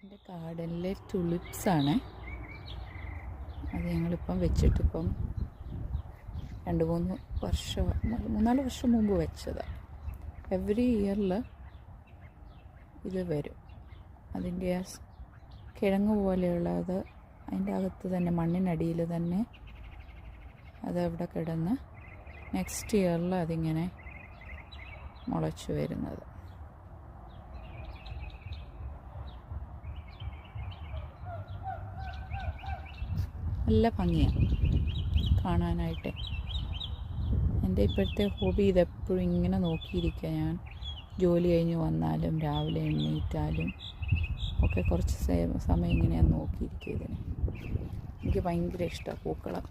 എൻ്റെ ഗാർഡനിലെ ടുലിപ്സാണ്. അത് ഞങ്ങളിപ്പം വെച്ചിട്ടിപ്പം 2-3 വർഷം 3-4 വർഷം മുമ്പ് വെച്ചതാണ്. എവറി ഇയറിൽ ഇത് വരും. അതിൻ്റെ ആ കിഴങ്ങ് പോലെയുള്ളത് അതിൻ്റെ അകത്ത് തന്നെ മണ്ണിനടിയിൽ തന്നെ അതവിടെ കിടന്ന് നെക്സ്റ്റ് ഇയറിൽ അതിങ്ങനെ മുളച്ചു വരുന്നത്. നല്ല ഭംഗിയാണ് കാണാനായിട്ട്. എൻ്റെ ഇപ്പോഴത്തെ ഹോബി ഇതെപ്പോഴും ഇങ്ങനെ നോക്കിയിരിക്കുക. ഞാൻ ജോലി കഴിഞ്ഞ് വന്നാലും രാവിലെ എണീറ്റാലും ഒക്കെ കുറച്ച് സമയം ഇങ്ങനെ നോക്കിയിരിക്കുക. ഇതിന് എനിക്ക് ഭയങ്കര ഇഷ്ടമാണ് പൂക്കളം.